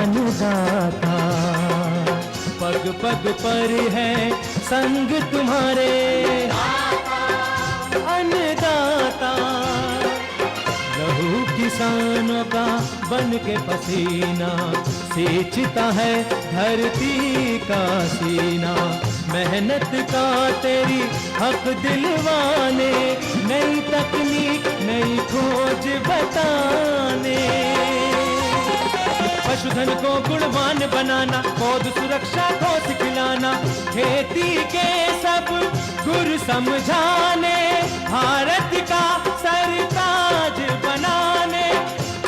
अन्नदाता, पग पग पर है संग तुम्हारे अन्नदाता। लहू किसानों का बन के पसीना सींचता है धरती का सीना। मेहनत का तेरी हक दिलवाने, नई तकनीक नई खोज बताने। पशुधन को गुणवान बनाना, पौध सुरक्षा को सिखलाना, खेती के सब गुर समझाने, भारत का सरताज बनाने।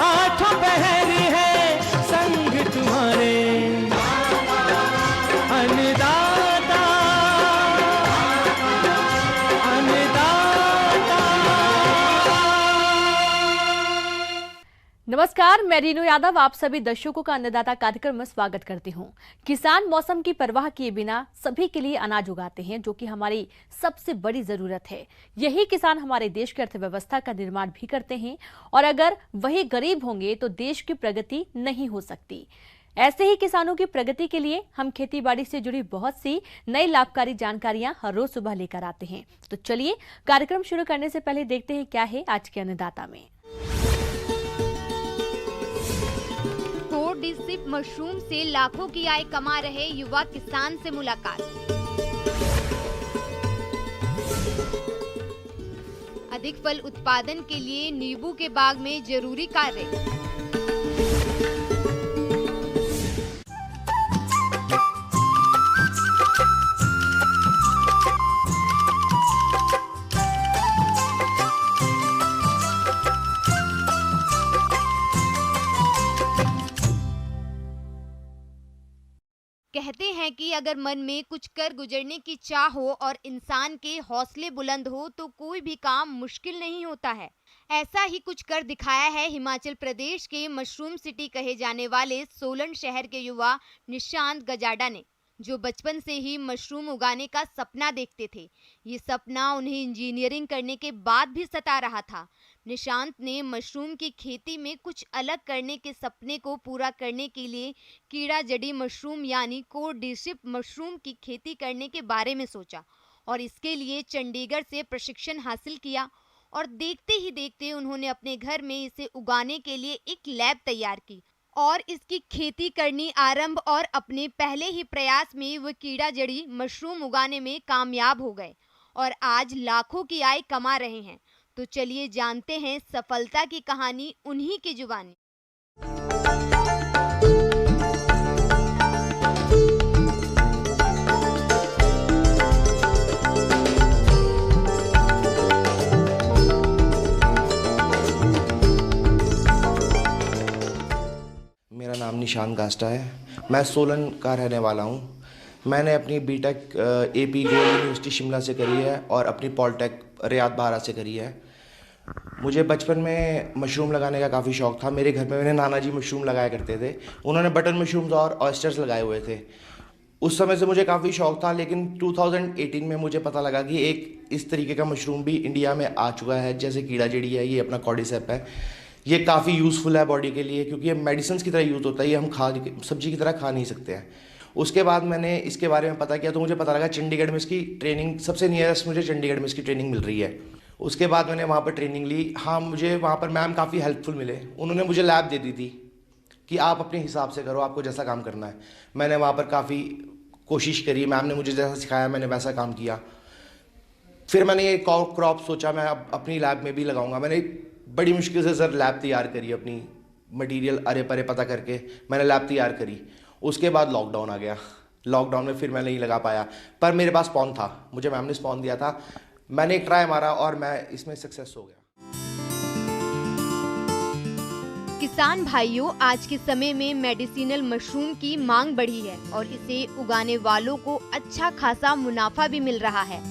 आठों पहर है संग तुम्हारे अन्नदाता, अन्नदाता। नमस्कार, मैं रीनू यादव आप सभी दर्शकों का अन्नदाता कार्यक्रम में स्वागत करती हूं। किसान मौसम की परवाह किए बिना सभी के लिए अनाज उगाते हैं, जो कि हमारी सबसे बड़ी जरूरत है। यही किसान हमारे देश की अर्थव्यवस्था का निर्माण भी करते हैं, और अगर वही गरीब होंगे तो देश की प्रगति नहीं हो सकती। ऐसे ही किसानों की प्रगति के लिए हम खेती बाड़ी से जुड़ी बहुत सी नई लाभकारी जानकारियां हर रोज सुबह लेकर आते हैं। तो चलिए कार्यक्रम शुरू करने से पहले देखते हैं क्या है आज के अन्नदाता में। कोर्डिसिप मशरूम से लाखों की आय कमा रहे युवा किसान से मुलाकात। अधिक फल उत्पादन के लिए नींबू के बाग में जरूरी कार्य। कहते हैं कि अगर मन में कुछ कर गुजरने की चाह हो और इंसान के हौसले बुलंद हो तो कोई भी काम मुश्किल नहीं होता है। ऐसा ही कुछ कर दिखाया है हिमाचल प्रदेश के मशरूम सिटी कहे जाने वाले सोलन शहर के युवा निशांत गजाडा ने, जो बचपन से ही मशरूम उगाने का सपना देखते थे। ये सपना उन्हें इंजीनियरिंग करने के बाद भी सता रहा था। निशांत ने मशरूम की खेती में कुछ अलग करने के सपने को पूरा करने के लिए कीड़ा जड़ी मशरूम यानी कोर्डिसिप मशरूम की खेती करने के बारे में सोचा और इसके लिए चंडीगढ़ से प्रशिक्षण हासिल किया। और देखते ही देखते उन्होंने अपने घर में इसे उगाने के लिए एक लैब तैयार की और इसकी खेती करनी आरंभ, और अपने पहले ही प्रयास में वो कीड़ा जड़ी मशरूम उगाने में कामयाब हो गए और आज लाखों की आय कमा रहे हैं। तो चलिए जानते हैं सफलता की कहानी उन्हीं की जुबानी। मेरा नाम निशांत गास्टा है। मैं सोलन का रहने वाला हूँ। मैंने अपनी BTech AP Gold university Shimla से करी है और अपनी पॉलिटेक रियाद बारा से करी है। मुझे बचपन में मशरूम लगाने का काफ़ी शौक़ था। मेरे घर में मेरे नाना जी मशरूम लगाया करते थे। उन्होंने बटन मशरूम्स और ऑयस्टर्स लगाए हुए थे। उस समय से मुझे काफ़ी शौक़ था, लेकिन 2018 में मुझे पता लगा कि एक इस तरीके का मशरूम भी इंडिया में आ चुका है, जैसे कीड़ा जड़ी है, ये अपना कॉर्डिसेप है। ये काफ़ी यूज़फुल है बॉडी के लिए, क्योंकि ये मेडिसिन की तरह यूज़ होता है। ये हम सब्जी की तरह खा नहीं सकते हैं। उसके बाद मैंने इसके बारे में पता किया तो मुझे पता लगा चंडीगढ़ में इसकी ट्रेनिंग सबसे नियरेस्ट, मुझे चंडीगढ़ में इसकी ट्रेनिंग मिल रही है। उसके बाद मैंने वहाँ पर ट्रेनिंग ली। हाँ, मुझे वहाँ पर मैम काफ़ी हेल्पफुल मिले। उन्होंने मुझे लैब दे दी थी कि आप अपने हिसाब से करो, आपको जैसा काम करना है। मैंने वहाँ पर काफ़ी कोशिश करी। मैम ने मुझे जैसा सिखाया मैंने वैसा काम किया। फिर मैंने ये क्रॉप सोचा मैं अब अपनी लैब में भी लगाऊंगा। मैंने बड़ी मुश्किल से सर लैब तैयार करी, अपनी मटेरियल अरे परे पता करके मैंने लैब तैयार करी। उसके बाद लॉकडाउन आ गया। लॉकडाउन में फिर मैं नहीं लगा पाया, पर मेरे पास स्पॉन था, मुझे मैम ने स्पॉन दिया था। मैंने एक ट्राई मारा और मैं इसमें सक्सेस हो गया। किसान भाइयों, आज के समय में मेडिसिनल मशरूम की मांग बढ़ी है और इसे उगाने वालों को अच्छा खासा मुनाफा भी मिल रहा है।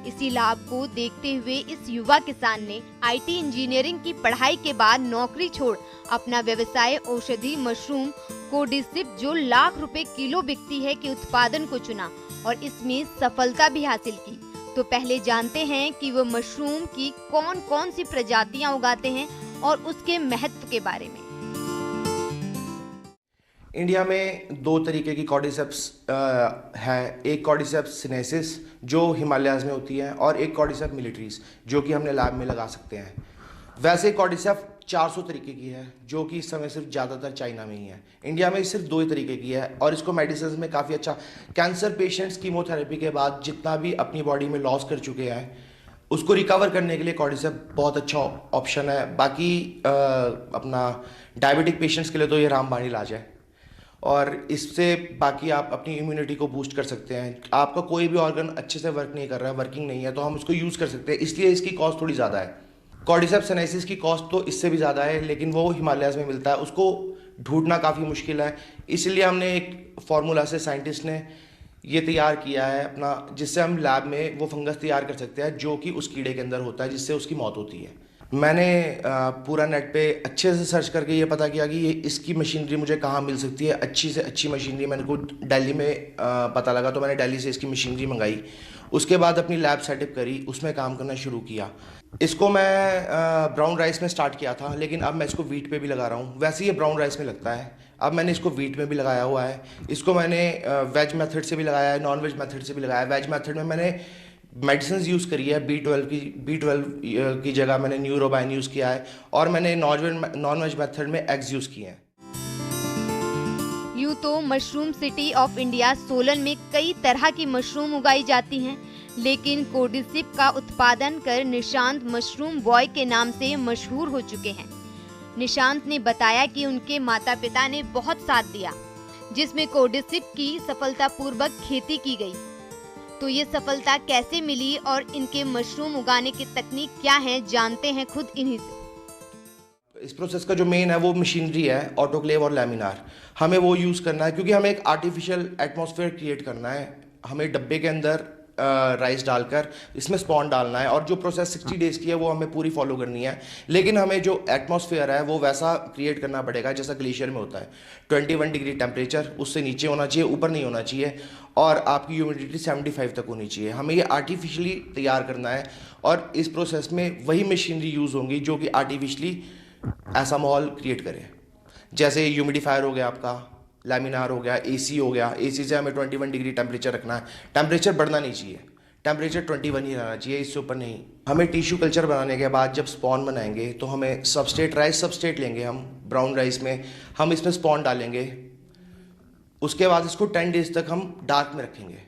इसी लाभ को देखते हुए इस युवा किसान ने आईटी इंजीनियरिंग की पढ़ाई के बाद नौकरी छोड़ अपना व्यवसाय औषधि मशरूम कोर्डिसिप, जो लाख रुपए किलो बिकती है, के उत्पादन को चुना और इसमें सफलता भी हासिल की। तो पहले जानते हैं कि वो मशरूम की कौन कौन सी प्रजातियां उगाते हैं और उसके महत्व के बारे में। इंडिया में दो तरीके की कॉर्डिसेप्स है। एक कॉर्डिसेप्स सिनेसिस जो हिमालयाज़ में होती है, और एक कॉर्डिसेप मिलिट्रीज जो कि हमने लैब में लगा सकते हैं। वैसे कॉर्डिसेप 400 तरीके की है, जो कि इस समय सिर्फ ज़्यादातर चाइना में ही है। इंडिया में सिर्फ 2 ही तरीके की है, और इसको मेडिसिन में काफ़ी अच्छा, कैंसर पेशेंट्स कीमोथेरेपी के बाद जितना भी अपनी बॉडी में लॉस कर चुके हैं उसको रिकवर करने के लिए कॉर्डिसेप बहुत अच्छा ऑप्शन है। बाकी अपना डायबिटिक पेशेंट्स के लिए तो ये रामबाण इलाज है, और इससे बाकी आप अपनी इम्यूनिटी को बूस्ट कर सकते हैं। आपका कोई भी ऑर्गन अच्छे से वर्क नहीं कर रहा है, वर्किंग नहीं है, तो हम उसको यूज़ कर सकते हैं, इसलिए इसकी कॉस्ट थोड़ी ज़्यादा है। कॉर्डिसेप सिनेसिस की कॉस्ट तो इससे भी ज़्यादा है, लेकिन वो हिमालयाज़ में मिलता है, उसको ढूंढना काफ़ी मुश्किल है। इसलिए हमने एक फार्मूला से साइंटिस्ट ने ये तैयार किया है अपना, जिससे हम लैब में वो फंगस तैयार कर सकते हैं जो कि उस कीड़े के अंदर होता है, जिससे उसकी मौत होती है। मैंने पूरा नेट पे अच्छे से सर्च करके ये पता किया कि ये इसकी मशीनरी मुझे कहाँ मिल सकती है, अच्छी से अच्छी मशीनरी। मैंने को दिल्ली में पता लगा, तो मैंने दिल्ली से इसकी मशीनरी मंगाई। उसके बाद अपनी लैब सेटअप करी, उसमें काम करना शुरू किया। इसको मैं ब्राउन राइस में स्टार्ट किया था, लेकिन अब मैं इसको वीट पे भी लगा रहा हूँ। वैसे ये ब्राउन राइस में लगता है, अब मैंने इसको वीट में भी लगाया हुआ है। इसको मैंने वेज मेथड से भी लगाया है, नॉन वेज मेथड से भी लगाया है। वेज मेथड में मैंने मेडिसिन यूज़ करी है, B12 की जगह मैंने न्यूरोबाइन यूज़ किया है, और मैंने नॉन वेज मेथड में एग्स यूज़ किए हैं। यूँ तो mushroom city of India Solan में कई तरह की मशरूम उगाई जाती हैं, लेकिन कोर्डिसिप का उत्पादन कर निशांत मशरूम बॉय के नाम से मशहूर हो चुके हैं। निशांत ने बताया कि उनके माता पिता ने बहुत साथ दिया, जिसमें कोर्डिसिप की सफलतापूर्वक खेती की गई। तो ये सफलता कैसे मिली और इनके मशरूम उगाने की तकनीक क्या है, जानते हैं खुद इन्हीं से। इस प्रोसेस का जो मेन है वो मशीनरी है, ऑटोक्लेव और लैमिनार। हमें वो यूज़ करना है क्योंकि हमें एक आर्टिफिशियल एटमॉस्फेयर क्रिएट करना है। हमें डब्बे के अंदर राइस डालकर इसमें स्पॉन डालना है, और जो प्रोसेस 60 डेज़ की है वो हमें पूरी फॉलो करनी है। लेकिन हमें जो एटमॉस्फेयर है वो वैसा क्रिएट करना पड़ेगा जैसा ग्लेशियर में होता है। 21 डिग्री टेम्परेचर, उससे नीचे होना चाहिए, ऊपर नहीं होना चाहिए, और आपकी ह्यूमिडिटी 75 तक होनी चाहिए। हमें ये आर्टिफिशियली तैयार करना है, और इस प्रोसेस में वही मशीनरी यूज़ होंगी जो कि आर्टिफिशियली ऐसा माहौल क्रिएट करे। जैसे ह्यूमिडिफायर हो गया, आपका लैमिनार हो गया, एसी हो गया। एसी से हमें 21 डिग्री टेम्परेचर रखना है, टेम्परेचर बढ़ना नहीं चाहिए, टेम्परेचर 21 ही रहना चाहिए, इससे ऊपर नहीं। हमें टिश्यू कल्चर बनाने के बाद जब स्पॉन बनाएंगे तो हमें सबस्ट्रेट, राइस सबस्ट्रेट लेंगे हम ब्राउन राइस में, हम इसमें स्पॉन डालेंगे। उसके बाद इसको 10 डेज़ तक हम डार्क में रखेंगे।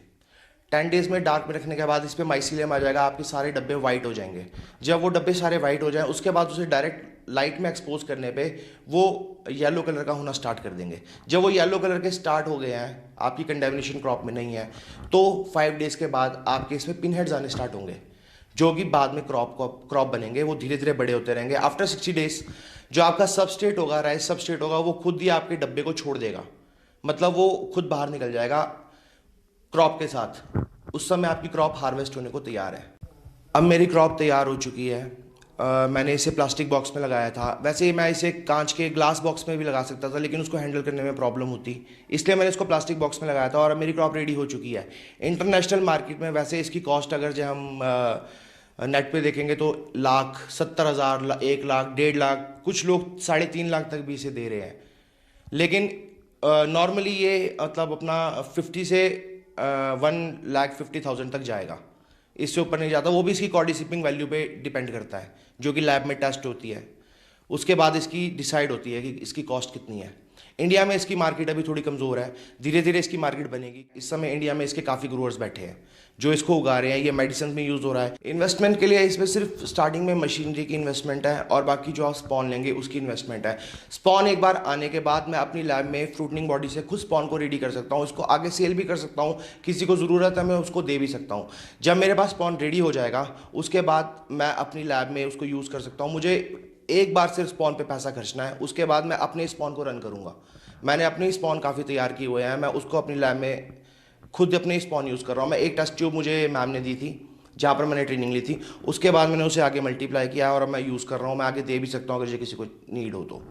10 डेज़ में डार्क में रखने के बाद इस पर माइसीलियम आ जाएगा, आपके सारे डब्बे वाइट हो जाएंगे। जब वो डब्बे सारे वाइट हो जाएं, उसके बाद उसे डायरेक्ट लाइट में एक्सपोज करने पे वो येलो कलर का होना स्टार्ट कर देंगे। जब वो येलो कलर के स्टार्ट हो गए हैं, आपकी कंडेमिनेशन क्रॉप में नहीं है, तो 5 डेज़ के बाद आपके इसमें पिन हेड्स आने स्टार्ट होंगे, जो कि बाद में क्रॉप बनेंगे। वो धीरे धीरे बड़े होते रहेंगे। आफ्टर 60 डेज़ जो आपका सबस्ट्रेट होगा, राइस सबस्ट्रेट होगा, वो खुद ही आपके डब्बे को छोड़ देगा, मतलब वो खुद बाहर निकल जाएगा क्रॉप के साथ। उस समय आपकी क्रॉप हार्वेस्ट होने को तैयार है। अब मेरी क्रॉप तैयार हो चुकी है। मैंने इसे प्लास्टिक बॉक्स में लगाया था। वैसे मैं इसे कांच के ग्लास बॉक्स में भी लगा सकता था, लेकिन उसको हैंडल करने में प्रॉब्लम होती, इसलिए मैंने इसको प्लास्टिक बॉक्स में लगाया था, और अब मेरी क्रॉप रेडी हो चुकी है। इंटरनेशनल मार्केट में वैसे इसकी कॉस्ट अगर जो हम नेट पे देखेंगे तो लाख, 70,000, 1 लाख, 1.5 लाख, कुछ लोग 3.5 लाख तक भी इसे दे रहे हैं। लेकिन नॉर्मली ये मतलब अपना 50 से 1,50,000 तक जाएगा, इससे ऊपर नहीं जाता। वो भी इसकी कॉर्डिसिपिंग वैल्यू पे डिपेंड करता है, जो कि लैब में टेस्ट होती है। उसके बाद इसकी डिसाइड होती है कि इसकी कॉस्ट कितनी है। इंडिया में इसकी मार्केट अभी थोड़ी कमज़ोर है, धीरे धीरे इसकी मार्केट बनेगी। इस समय इंडिया में इसके काफ़ी ग्रोअर्स बैठे हैं जो इसको उगा रहे हैं। ये मेडिसिन में यूज़ हो रहा है। इन्वेस्टमेंट के लिए इसमें सिर्फ स्टार्टिंग में मशीनरी की इन्वेस्टमेंट है, और बाकी जो आप स्पॉन लेंगे उसकी इन्वेस्टमेंट है। स्पॉन एक बार आने के बाद मैं अपनी लैब में फ्रूटनिंग बॉडी से खुद स्पॉन को रेडी कर सकता हूँ, उसको आगे सेल भी कर सकता हूँ, किसी को ज़रूरत है मैं उसको दे भी सकता हूँ। जब मेरे पास स्पॉन रेडी हो जाएगा, उसके बाद मैं अपनी लैब में उसको यूज़ कर सकता हूँ। मुझे एक बार सिर्फ स्पॉन पे पैसा खर्चना है, उसके बाद मैं अपने स्पॉन को रन करूँगा। मैंने अपने स्पॉन काफ़ी तैयार किए हुए हैं, मैं उसको अपनी लैब में खुद अपने स्पॉन यूज़ कर रहा हूँ। मैं एक टेस्ट ट्यूब मुझे मैम ने दी थी जहाँ पर मैंने ट्रेनिंग ली थी, उसके बाद मैंने उसे आगे मल्टीप्लाई किया और अब मैं यूज़ कर रहा हूँ। मैं आगे दे भी सकता हूँ अगर ये किसी को नीड हो तो।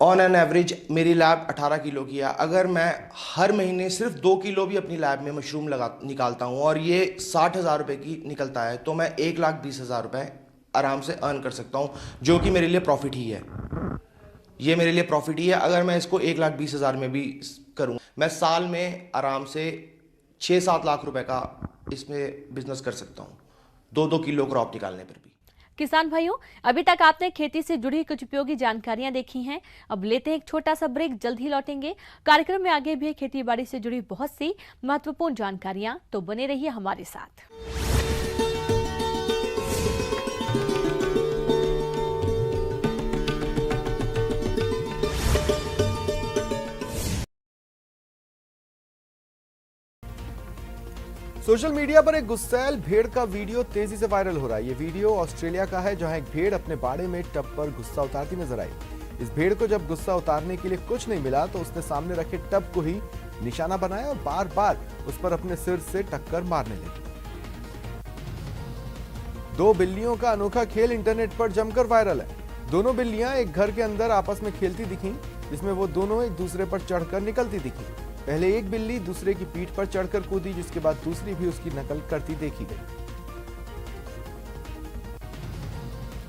ऑन एन एवरेज मेरी लैब 18 किलो की है। अगर मैं हर महीने सिर्फ 2 किलो भी अपनी लैब में मशरूम निकालता हूँ और ये 60,000 रुपये की निकलता है, तो मैं 1,20,000 रुपये आराम से अर्न कर सकता हूँ, जो कि मेरे लिए प्रॉफिट ही है। ये मेरे लिए प्रॉफिट ही है। अगर मैं इसको 1,20,000 में भी करूं, मैं साल में आराम से 6-7 लाख रुपए का इसमें बिजनेस कर सकता हूं, 2-2 किलो क्रॉप निकालने पर भी। किसान भाइयों, अभी तक आपने खेती से जुड़ी कुछ उपयोगी जानकारियां देखी हैं। अब लेते हैं एक छोटा सा ब्रेक, जल्द ही लौटेंगे। कार्यक्रम में आगे भी है खेती बाड़ी से जुड़ी बहुत सी महत्वपूर्ण जानकारियां, तो बने रहिए हमारे साथ। सोशल मीडिया पर एक गुस्सैल भेड़ का वीडियो तेजी से वायरल हो रहा है। ये वीडियो ऑस्ट्रेलिया का है, जहां एक भेड़ अपने बाड़े में टब पर गुस्सा उतारती नजर आई। इस भेड़ को जब गुस्सा उतारने के लिए कुछ नहीं मिला तो उसने सामने रखे टब को ही निशाना बनाया और बार बार उस पर अपने सिर से टक्कर मारने लगी। दो बिल्लियों का अनोखा खेल इंटरनेट पर जमकर वायरल है। दोनों बिल्लियां एक घर के अंदर आपस में खेलती दिखी, जिसमें वो दोनों एक दूसरे पर चढ़कर निकलती दिखी। पहले एक बिल्ली दूसरे की पीठ पर चढ़कर कूदी, जिसके बाद दूसरी भी उसकी नकल करती देखी गई।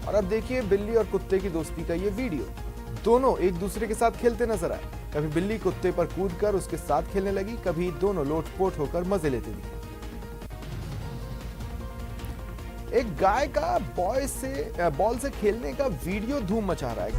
और अब देखिए बिल्ली और कुत्ते की दोस्ती का ये वीडियो। दोनों एक दूसरे के साथ खेलते नजर आए। कभी बिल्ली कुत्ते पर कूदकर उसके साथ खेलने लगी, कभी दोनों लोटपोट होकर मजे लेते दिखे। एक गाय का बॉल से खेलने का वीडियो धूम मचा रहा है।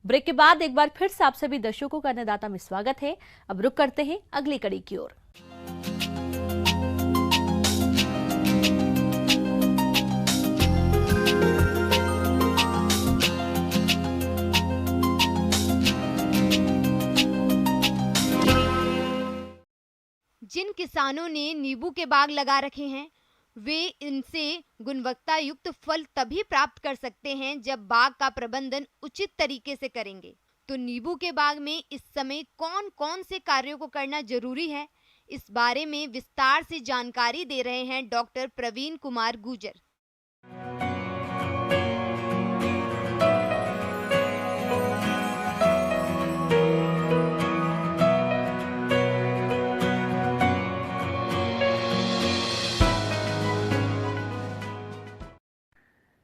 ब्रेक के बाद एक बार फिर से आप सभी दर्शकों का अन्नदाता में स्वागत है। अब रुक करते हैं अगली कड़ी की ओर। जिन किसानों ने नींबू के बाग लगा रखे हैं, वे इनसे गुणवत्ता युक्त फल तभी प्राप्त कर सकते हैं जब बाग का प्रबंधन उचित तरीके से करेंगे। तो नींबू के बाग में इस समय कौन कौन से कार्यों को करना जरूरी है, इस बारे में विस्तार से जानकारी दे रहे हैं डॉक्टर प्रवीण कुमार गुर्जर।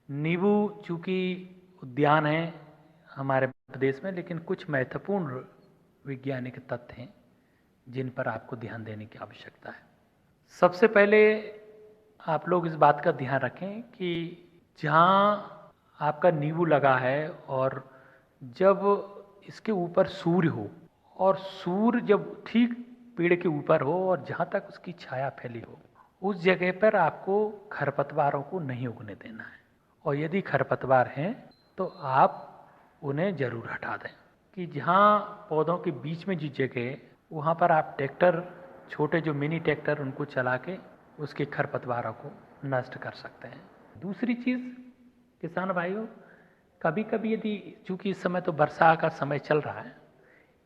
नींबू चूँकि उद्यान है हमारे प्रदेश में, लेकिन कुछ महत्वपूर्ण वैज्ञानिक तथ्य हैं जिन पर आपको ध्यान देने की आवश्यकता है। सबसे पहले आप लोग इस बात का ध्यान रखें कि जहाँ आपका नींबू लगा है और जब इसके ऊपर सूर्य हो और सूर्य जब ठीक पेड़ के ऊपर हो और जहाँ तक उसकी छाया फैली हो, उस जगह पर आपको खरपतवारों को नहीं उगने देना है। और यदि खरपतवार हैं तो आप उन्हें ज़रूर हटा दें। कि जहाँ पौधों के बीच में जो जगह है वहाँ पर आप ट्रैक्टर, छोटे जो मिनी ट्रैक्टर, उनको चला के उसके खरपतवारों को नष्ट कर सकते हैं। दूसरी चीज़ किसान भाइयों, कभी कभी यदि, चूँकि इस समय तो वर्षा का समय चल रहा है,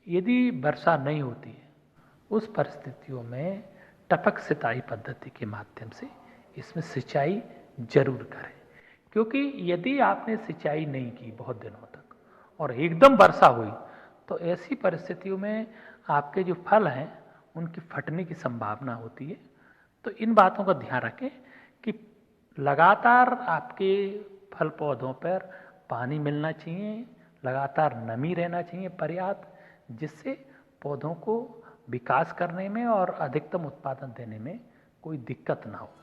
यदि वर्षा नहीं होती है उस परिस्थितियों में टपक सिंचाई पद्धति के माध्यम से इसमें सिंचाई जरूर करें। क्योंकि यदि आपने सिंचाई नहीं की बहुत दिनों तक और एकदम वर्षा हुई तो ऐसी परिस्थितियों में आपके जो फल हैं उनकी फटने की संभावना होती है। तो इन बातों का ध्यान रखें कि लगातार आपके फल पौधों पर पानी मिलना चाहिए, लगातार नमी रहना चाहिए पर्याप्त, जिससे पौधों को विकास करने में और अधिकतम उत्पादन देने में कोई दिक्कत ना हो।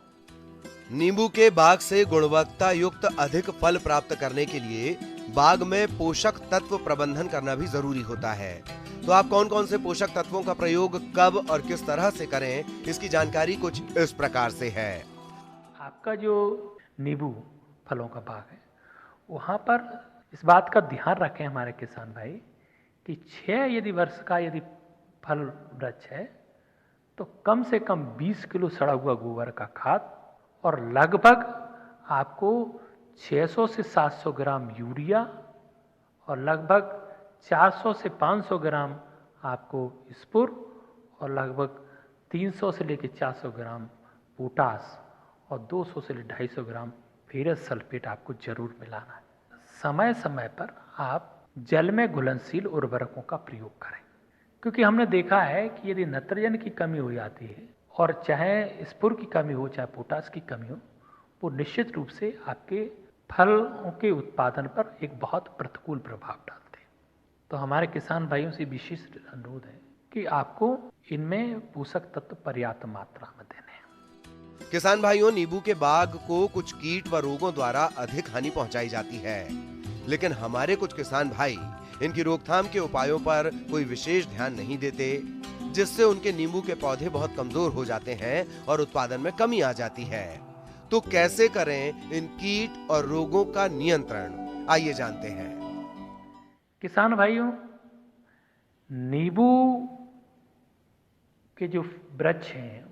नींबू के बाग से गुणवत्ता युक्त अधिक फल प्राप्त करने के लिए बाग में पोषक तत्व प्रबंधन करना भी जरूरी होता है। तो आप कौन कौन से पोषक तत्वों का प्रयोग कब और किस तरह से करें, इसकी जानकारी कुछ इस प्रकार से है। आपका जो नींबू फलों का बाग है वहाँ पर इस बात का ध्यान रखें हमारे किसान भाई कि 6 यदि वर्ष का यदि फल वृक्ष है तो कम से कम 20 किलो सड़ा हुआ गोबर का खाद और लगभग आपको 600 से 700 ग्राम यूरिया और लगभग 400 से 500 ग्राम आपको स्पुर और लगभग 300 से लेकर 400 ग्राम पोटास और 200 से 250 ग्राम फेरस सल्फेट आपको जरूर मिलाना है। समय समय पर आप जल में घुलनशील उर्वरकों का प्रयोग करें, क्योंकि हमने देखा है कि यदि नाइट्रोजन की कमी हो जाती है और चाहे स्फुर की कमी हो चाहे पोटास की कमी हो, वो निश्चित रूप से आपके फलों के उत्पादन पर एक बहुत प्रतिकूल प्रभाव डालते हैं। तो हमारे किसान भाइयों से विशेष अनुरोध है कि आपको इनमें पोषक तत्व पर्याप्त मात्रा में देने हैं। किसान भाइयों, नींबू के बाग को कुछ कीट व रोगों द्वारा अधिक हानि पहुंचाई जाती है, लेकिन हमारे कुछ किसान भाई इनकी रोकथाम के उपायों पर कोई विशेष ध्यान नहीं देते, जिससे उनके नींबू के पौधे बहुत कमजोर हो जाते हैं और उत्पादन में कमी आ जाती है। तो कैसे करें इन कीट और रोगों का नियंत्रण, आइए जानते हैं। किसान भाइयों, नींबू के जो वृक्ष हैं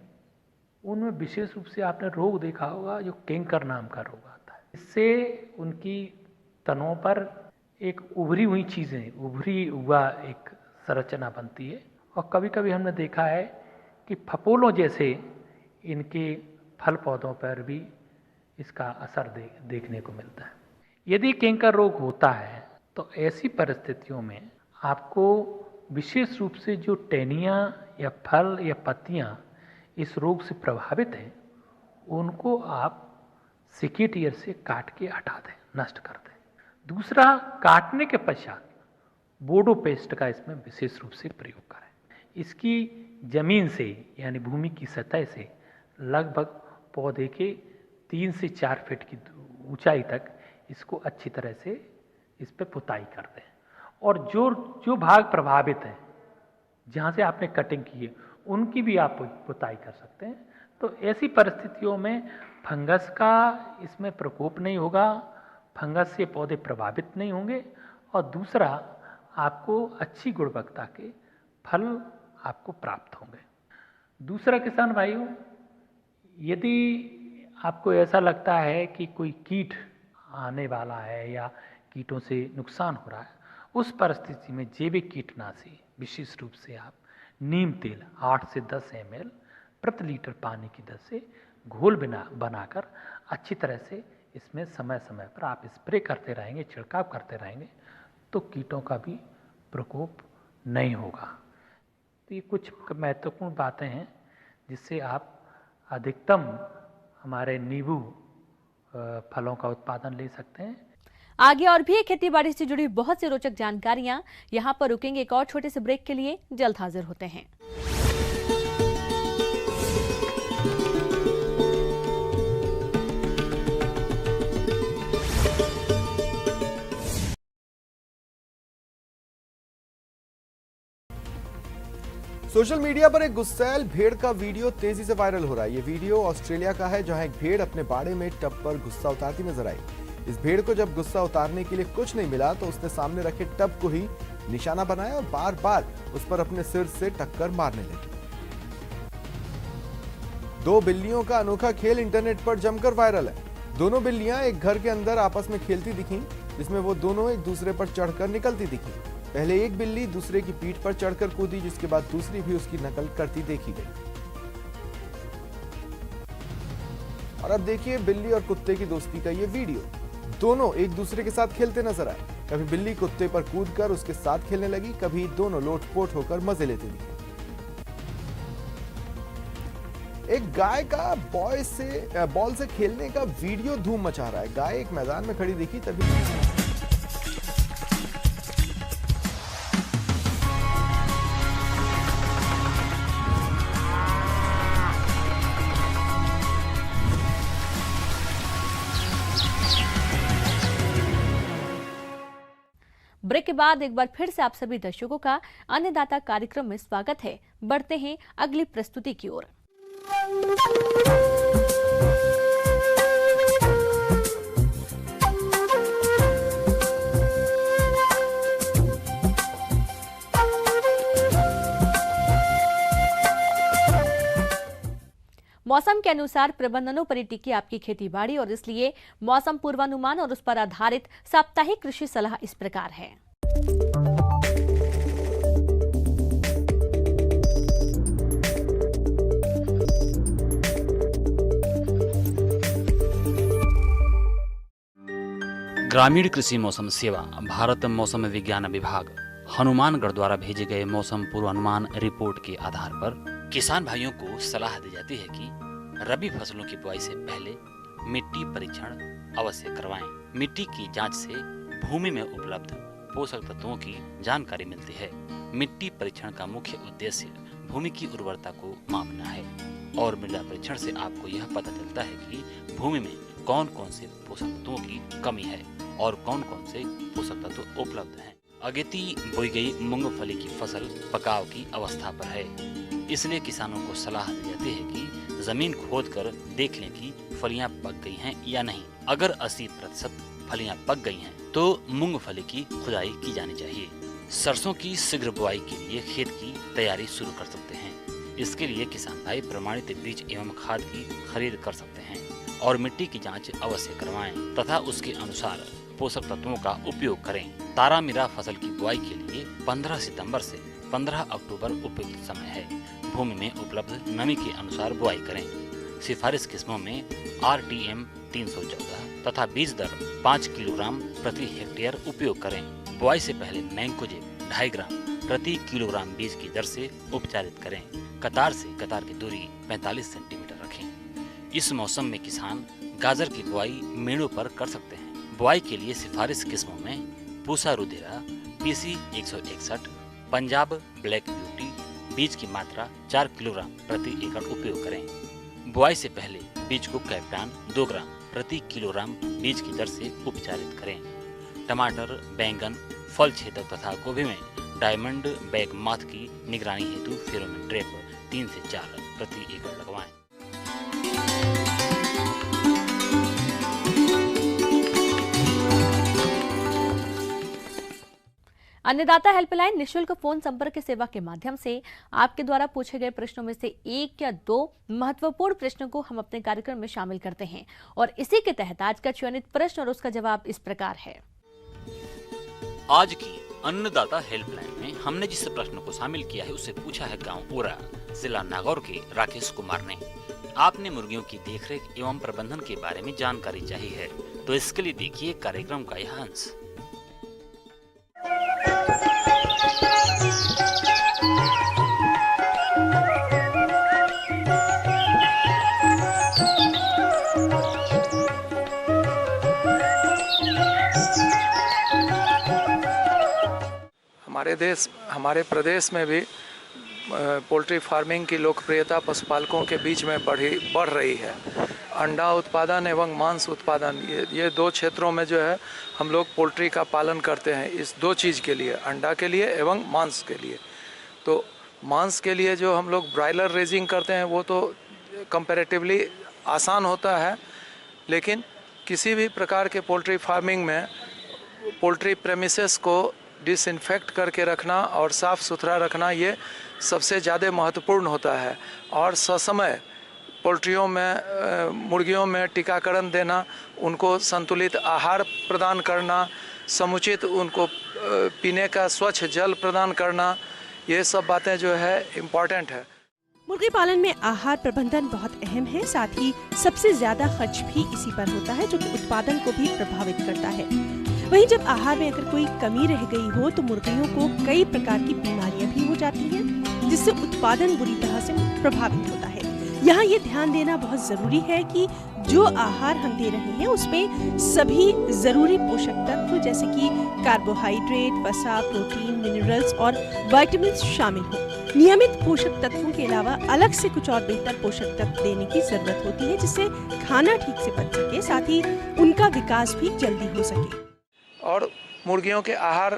उनमें विशेष रूप से आपने रोग देखा होगा, जो कैंकर नाम का रोग आता है। इससे उनकी तनों पर एक उभरी हुई चीजें, उभरी हुआ एक संरचना बनती है, और कभी कभी हमने देखा है कि फपोलों जैसे इनके फल पौधों पर भी इसका असर देखने को मिलता है। यदि कैंकर रोग होता है तो ऐसी परिस्थितियों में आपको विशेष रूप से जो टहनियाँ या फल या पत्तियाँ इस रोग से प्रभावित हैं, उनको आप सिकेटियर से काट के हटा दें, नष्ट कर दें। दूसरा, काटने के पश्चात बोडो पेस्ट का इसमें विशेष रूप से प्रयोग करें। इसकी जमीन से यानी भूमि की सतह से लगभग पौधे के 3 से 4 फीट की ऊंचाई तक इसको अच्छी तरह से इस पर पुताई कर दें। और जो भाग प्रभावित हैं, जहाँ से आपने कटिंग की है, उनकी भी आप पुताई कर सकते हैं। तो ऐसी परिस्थितियों में फंगस का इसमें प्रकोप नहीं होगा, फंगस से पौधे प्रभावित नहीं होंगे, और दूसरा आपको अच्छी गुणवत्ता के फल आपको प्राप्त होंगे। दूसरा किसान भाइयों, यदि आपको ऐसा लगता है कि कोई कीट आने वाला है या कीटों से नुकसान हो रहा है, उस परिस्थिति में जैविक कीटनाशी विशेष रूप से आप नीम तेल 8 से 10 ml प्रति लीटर पानी की दर से घोल बनाकर अच्छी तरह से इसमें समय समय पर आप स्प्रे करते रहेंगे, छिड़काव करते रहेंगे, तो कीटों का भी प्रकोप नहीं होगा। तो ये कुछ महत्वपूर्ण बातें हैं जिससे आप अधिकतम हमारे नींबू फलों का उत्पादन ले सकते हैं। आगे और भी खेती बाड़ी से जुड़ी बहुत सी रोचक जानकारियां। यहाँ पर रुकेंगे एक और छोटे से ब्रेक के लिए, जल्द हाजिर होते हैं। सोशल मीडिया पर एक गुस्सैल भेड़ का वीडियो तेजी से वायरल हो रहा है। ये वीडियो ऑस्ट्रेलिया का है, जहां एक भेड़ अपने बाड़े में टब पर गुस्सा उतारती नजर आई। इस भेड़ को जब गुस्सा उतारने के लिए कुछ नहीं मिला तो उसने सामने रखे टब को ही निशाना बनाया और बार बार उस पर अपने सिर से टक्कर मारने लगी। 2 बिल्लियों का अनोखा खेल इंटरनेट पर जमकर वायरल है। दोनों बिल्लियां एक घर के अंदर आपस में खेलती दिखीं, जिसमें वो दोनों एक दूसरे पर चढ़कर निकलती दिखी। पहले एक बिल्ली दूसरे की पीठ पर चढ़कर कूदी, जिसके बाद दूसरी भी उसकी नकल करती देखी गई। और अब देखिए बिल्ली और कुत्ते की दोस्ती का ये वीडियो। दोनों एक दूसरे के साथ खेलते नजर आए। कभी बिल्ली कुत्ते पर कूदकर उसके साथ खेलने लगी, कभी दोनों लोटपोट होकर मजे लेते दिखे। एक गाय का बॉल से खेलने का वीडियो धूम मचा रहा है। गाय एक मैदान में खड़ी दिखी, तभी ब्रेक के बाद एक बार फिर से आप सभी दर्शकों का अन्नदाता कार्यक्रम में स्वागत है। बढ़ते हैं अगली प्रस्तुति की ओर। मौसम के अनुसार प्रबंधनों पर टिकी आपकी खेती बाड़ी, और इसलिए मौसम पूर्वानुमान और उस पर आधारित साप्ताहिक कृषि सलाह इस प्रकार है। ग्रामीण कृषि मौसम सेवा, भारत मौसम विज्ञान विभाग, हनुमानगढ़ द्वारा भेजे गए मौसम पूर्वानुमान रिपोर्ट के आधार पर किसान भाइयों को सलाह दी जाती है कि रबी फसलों की बुआई से पहले मिट्टी परीक्षण अवश्य करवाएं। मिट्टी की जांच से भूमि में उपलब्ध पोषक तत्वों की जानकारी मिलती है। मिट्टी परीक्षण का मुख्य उद्देश्य भूमि की उर्वरता को मापना है और मृदा परीक्षण से आपको यह पता चलता है कि भूमि में कौन कौन से पोषक तत्वों की कमी है और कौन कौन से पोषक तत्व उपलब्ध हैं। अगेती बोई गई मूंगफली की फसल पकाव की अवस्था पर है, इसलिए किसानों को सलाह दी जाती है कि जमीन खोदकर देख लें कि फलियां पक गई हैं या नहीं। अगर 80% फलियां पक गई हैं तो मूंगफली की खुदाई की जानी चाहिए। सरसों की शीघ्र बुआई के लिए खेत की तैयारी शुरू कर सकते हैं। इसके लिए किसान भाई प्रमाणित बीज एवं खाद की खरीद कर सकते हैं और मिट्टी की जांच अवश्य करवाएं तथा उसके अनुसार पोषक तत्वों का उपयोग करें। तारामीरा फसल की बुआई के लिए 15 सितंबर से 15 अक्टूबर उपयुक्त समय है। भूमि में उपलब्ध नमी के अनुसार बुआई करें। सिफारिश किस्मों में RTM 314 तथा बीज दर 5 किलोग्राम प्रति हेक्टेयर उपयोग करें। बुआई से पहले मैंकोजेब 2.5 ग्राम प्रति किलोग्राम बीज की दर से उपचारित करें। कतार से कतार की दूरी 45 सेंटीमीटर रखें। इस मौसम में किसान गाजर की बुआई मेड़ों पर कर सकते हैं। बुआई के लिए सिफारिश किस्मों में Pusa Rudhira PC 161, Punjab black beauty बीज की मात्रा 4 किलोग्राम प्रति एकड़ उपयोग करें। बुआई से पहले बीज को कैप्टान 2 ग्राम प्रति किलोग्राम बीज की दर से उपचारित करें। टमाटर, बैंगन, फल छेदक तथा गोभी में डायमंड बैग माथ की निगरानी हेतु फेरोमोन ट्रैप 3 से 4 प्रति एकड़ लगवाएं। अन्नदाता हेल्पलाइन निशुल्क फोन संपर्क सेवा के माध्यम से आपके द्वारा पूछे गए प्रश्नों में से 1 या 2 महत्वपूर्ण प्रश्नों को हम अपने कार्यक्रम में शामिल करते हैं और इसी के तहत आज का चयनित प्रश्न और उसका जवाब इस प्रकार है। आज की अन्नदाता हेल्पलाइन में हमने जिस प्रश्न को शामिल किया है उसे पूछा है गांव ओरा, जिला नागौर के राकेश कुमार ने। आपने मुर्गियों की देखरेख एवं प्रबंधन के बारे में जानकारी चाहिए है, तो इसके लिए देखिए कार्यक्रम का यह अंश। हमारे प्रदेश में भी पोल्ट्री फार्मिंग की लोकप्रियता पशुपालकों के बीच में बढ़ रही है। अंडा उत्पादन एवं मांस उत्पादन, ये 2 क्षेत्रों में जो है हम लोग पोल्ट्री का पालन करते हैं। इस 2 चीज़ के लिए, अंडा के लिए एवं मांस के लिए। तो मांस के लिए जो हम लोग ब्रायलर रेजिंग करते हैं वो तो कंपैरेटिवली आसान होता है, लेकिन किसी भी प्रकार के पोल्ट्री फार्मिंग में पोल्ट्री प्रेमिसेस को डिसइंफेक्ट करके रखना और साफ़ सुथरा रखना ये सबसे ज़्यादा महत्वपूर्ण होता है। और ससमय पोल्ट्रियों में मुर्गियों में टीकाकरण देना, उनको संतुलित आहार प्रदान करना, समुचित उनको पीने का स्वच्छ जल प्रदान करना, ये सब बातें जो है इम्पॉर्टेंट है। मुर्गी पालन में आहार प्रबंधन बहुत अहम है, साथ ही सबसे ज्यादा खर्च भी इसी पर होता है जो कि उत्पादन को भी प्रभावित करता है। वहीं जब आहार में अगर कोई कमी रह गई हो तो मुर्गियों को कई प्रकार की बीमारियां भी हो जाती हैं, जिससे उत्पादन बुरी तरह से प्रभावित होता है। यहाँ ये ध्यान देना बहुत जरूरी है कि जो आहार हम दे रहे हैं उसमें सभी जरूरी पोषक तत्व जैसे कि कार्बोहाइड्रेट, वसा, प्रोटीन, मिनरल्स और विटामिन शामिल हो। नियमित पोषक तत्वों के अलावा अलग से कुछ और बेहतर पोषक तत्व देने की जरूरत होती है, जिससे खाना ठीक से पच सके, साथ ही उनका विकास भी जल्दी हो सके। और मुर्गियों के आहार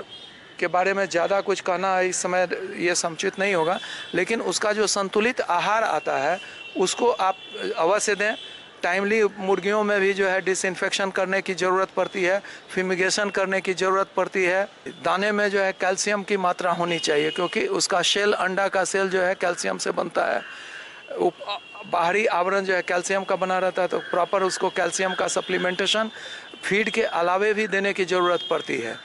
के बारे में ज़्यादा कुछ कहना इस समय ये समुचित नहीं होगा, लेकिन उसका जो संतुलित आहार आता है उसको आप अवश्य दें। टाइमली मुर्गियों में भी जो है डिसइंफेक्शन करने की ज़रूरत पड़ती है, फ्यूमिगेशन करने की ज़रूरत पड़ती है। दाने में जो है कैल्शियम की मात्रा होनी चाहिए, क्योंकि उसका सेल, अंडा का सेल जो है कैल्शियम से बनता है। बाहरी आवरण जो है कैल्शियम का बना रहता है, तो प्रॉपर उसको कैल्शियम का सप्लीमेंटेशन फीड के अलावे भी देने की ज़रूरत पड़ती है।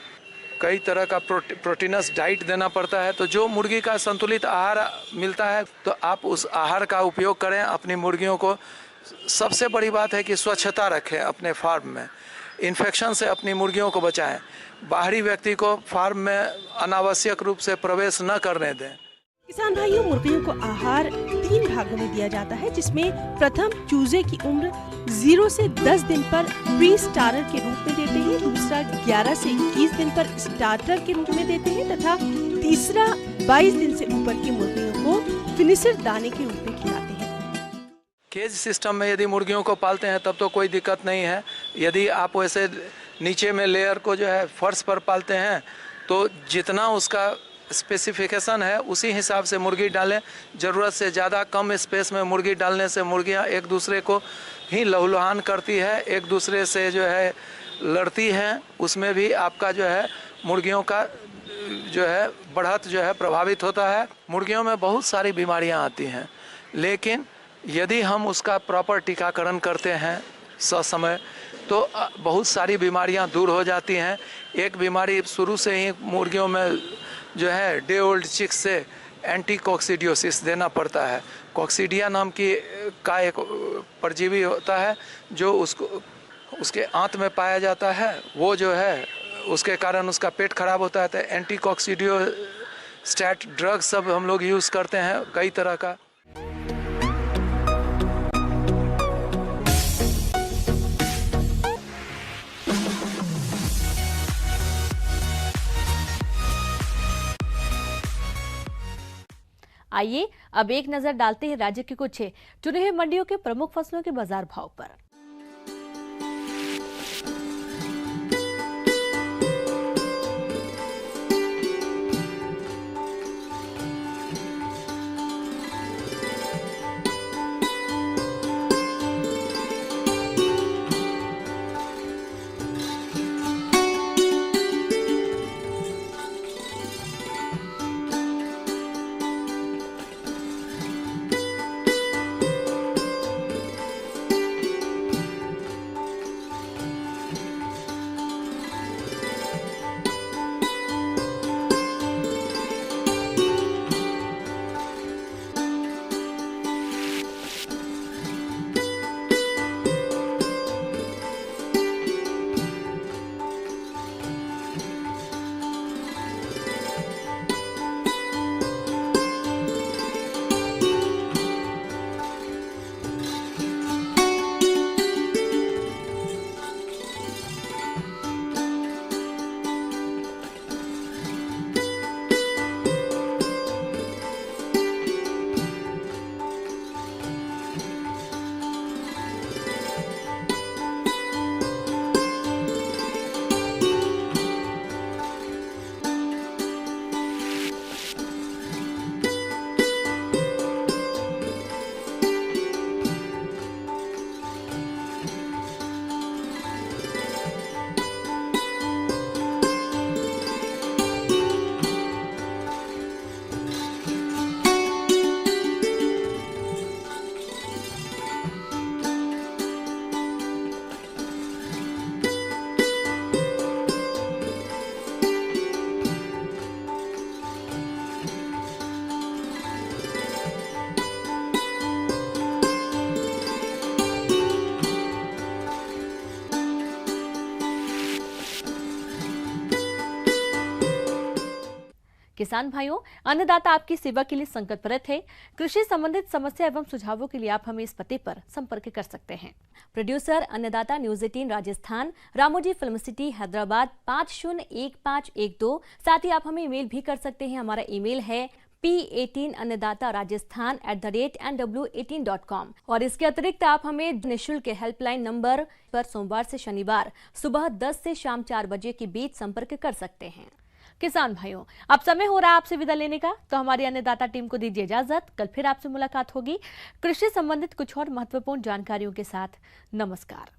कई तरह का प्रोटीनस डाइट देना पड़ता है। तो जो मुर्गी का संतुलित आहार मिलता है तो आप उस आहार का उपयोग करें अपनी मुर्गियों को। सबसे बड़ी बात है कि स्वच्छता रखें अपने फार्म में। इन्फेक्शन से अपनी मुर्गियों को बचाएं। बाहरी व्यक्ति को फार्म में अनावश्यक रूप से प्रवेश न करने दें। किसान भाइयों, मुर्गियों को आहार 3 भागों में दिया जाता है, जिसमें प्रथम चूजे की उम्र 0 से 10 दिन पर प्री स्टार्टर के रूप में देते हैं, दूसरा 11 से 21 दिन पर स्टार्टर के रूप में देते हैं तथा तीसरा 22 दिन से ऊपर की मुर्गियों को फिनिशर दाने के रूप में खिलाते हैं। केज सिस्टम में यदि मुर्गियों को पालते हैं तब तो कोई दिक्कत नहीं है। यदि आप वैसे नीचे में लेयर को जो है फर्श पर पालते हैं तो जितना उसका स्पेसिफिकेशन है उसी हिसाब से मुर्गी डालें। ज़रूरत से ज़्यादा कम स्पेस में मुर्गी डालने से मुर्गियां एक दूसरे को ही लहूलुहान करती है, एक दूसरे से जो है लड़ती हैं। उसमें भी आपका जो है मुर्गियों का जो है बढ़त जो है प्रभावित होता है। मुर्गियों में बहुत सारी बीमारियां आती हैं, लेकिन यदि हम उसका प्रॉपर टीकाकरण करते हैं ससमय तो बहुत सारी बीमारियां दूर हो जाती हैं। एक बीमारी शुरू से ही मुर्गियों में जो है डे ओल्ड चिक्स से एंटी कॉक्सीडियोसिस देना पड़ता है। कॉक्सीडिया नाम का एक परजीवी होता है जो उसके आंत में पाया जाता है। वो जो है उसके कारण उसका पेट खराब होता है। तो एंटी कॉक्सीडियोस्टैट ड्रग सब हम लोग यूज़ करते हैं कई तरह का। आइए अब एक नजर डालते हैं राज्य की कुछ चुने हुए मंडियों के प्रमुख फसलों के बाजार भाव पर। किसान भाइयों, अन्नदाता आपकी सेवा के लिए संकल्परत है। कृषि संबंधित समस्या एवं सुझावों के लिए आप हमें इस पते पर संपर्क कर सकते हैं। प्रोड्यूसर अन्नदाता news 18 Rajasthan, Ramoji film city Hyderabad 501512। साथ ही आप हमें ईमेल भी कर सकते हैं। हमारा ईमेल है p18annadataraajasthan@nw18.com। और इसके अतिरिक्त आप हमें निःशुल्क हेल्पलाइन नंबर पर सोमवार से शनिवार सुबह 10 से शाम 4 बजे के बीच संपर्क कर सकते हैं। किसान भाइयों, अब समय हो रहा है आपसे विदा लेने का, तो हमारी अन्नदाता टीम को दीजिए इजाजत। कल फिर आपसे मुलाकात होगी कृषि संबंधित कुछ और महत्वपूर्ण जानकारियों के साथ। नमस्कार।